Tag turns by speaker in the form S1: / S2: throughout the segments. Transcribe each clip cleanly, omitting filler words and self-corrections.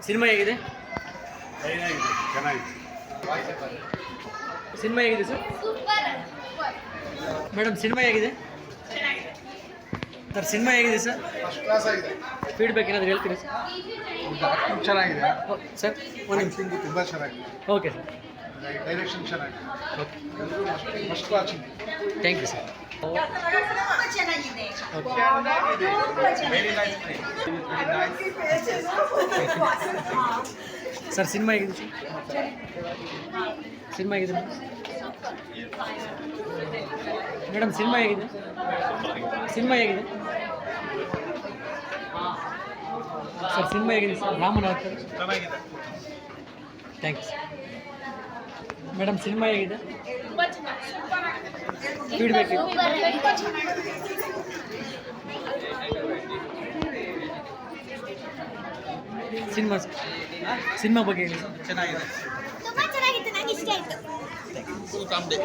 S1: Cinema ಹೇಗಿದೆ?
S2: ಚೆನ್ನಾಗಿದೆ.
S1: Cinema ಹೇಗಿದೆ ಸರ್? ಮೇಡಮ್ ಸಿನಿಮಾ ಹೇಗಿದೆ ಸರ್? ಸಿನಿಮಾ ಹೇಗಿದೆ ಸರ್?
S2: ಫಸ್ಟ್ ಕ್ಲಾಸ್ ಆಗಿದೆ.
S1: ಫೀಡ್ಬ್ಯಾಕ್ ಏನಾದರೂ ಹೇಳ್ತೀರಿ ಸರ್?
S2: ಆಕ್ಟಿಂಗ್ ಚೆನ್ನಾಗಿದೆ.
S1: ಸರ್ ಒಂದು ನಿಮಿಷ.
S2: ಆಕ್ಟಿಂಗ್ ತುಂಬ ಚೆನ್ನಾಗಿದೆ.
S1: Okay sir.
S2: ಡೈರೆಕ್ಷನ್ ಚೆನ್ನಾಗಿದೆ.
S1: ಓಕೆ,
S2: ಎಲ್ಲರೂ first watching.
S1: Thank you sir. Sir cinema ಹೇಗಿದೆ ಸರ್? ಸಿನಿಮಾ ಹೇಗಿದೆ ಮೇಡಮ್? ಸಿನಿಮಾ ಹೇಗಿದೆ? ಸಿನಿಮಾ ಹೇಗಿದೆ ಸರ್? ಸಿನಿಮಾ ಹೇಗಿದೆ ಸರ್? ರಾಮನ ಅವತಾರ
S2: ಚೆನ್ನಾಗಿದೆ.
S1: Thank you sir. Madam cinema ಹೇಗಿದೆ? ಫೀಡ್ಬ್ಯಾಕ್ ಸಿನಿಮಾ ಸಿನಿಮಾ ಬಗ್ಗೆ ಹೇಳಿ ಸರ್.
S2: ಚೆನ್ನಾಗಿದೆ.
S3: ತುಂಬಾ ಚೆನ್ನಾಗಿತ್ತು, ನಂಗೆ ಇಷ್ಟ ಆಯ್ತು.
S2: Full comedy.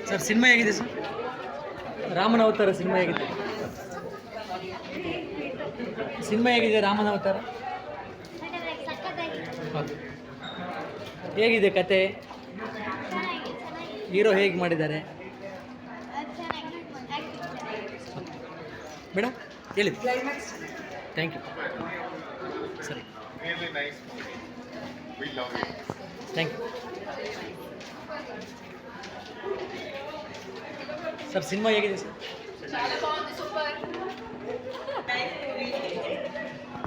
S1: ಸರ್ ಸಿನಿಮಾ ಹೇಗಿದೆ ಸರ್? ರಾಮನ ಅವತಾರ ಸಿನಿಮಾ ಹೇಗಿದೆ? ಸಿನಿಮಾ ಹೇಗಿದೆ? ರಾಮನ ಅವತಾರ ಹೌದು. ಹೇಗಿದೆ ಕತೆ? ಹೀರೋ ಹೇಗೆ ಮಾಡಿದ್ದಾರೆ ಮೇಡಮ್? ಹೇಳಿ. Thank you. ಸರಿ,
S2: Really nice movie. We love it.
S1: Thank you sir. Cinema ಹೇಗಿದೆ ಸರ್?
S3: చాలా బాగుంది, సూపర్.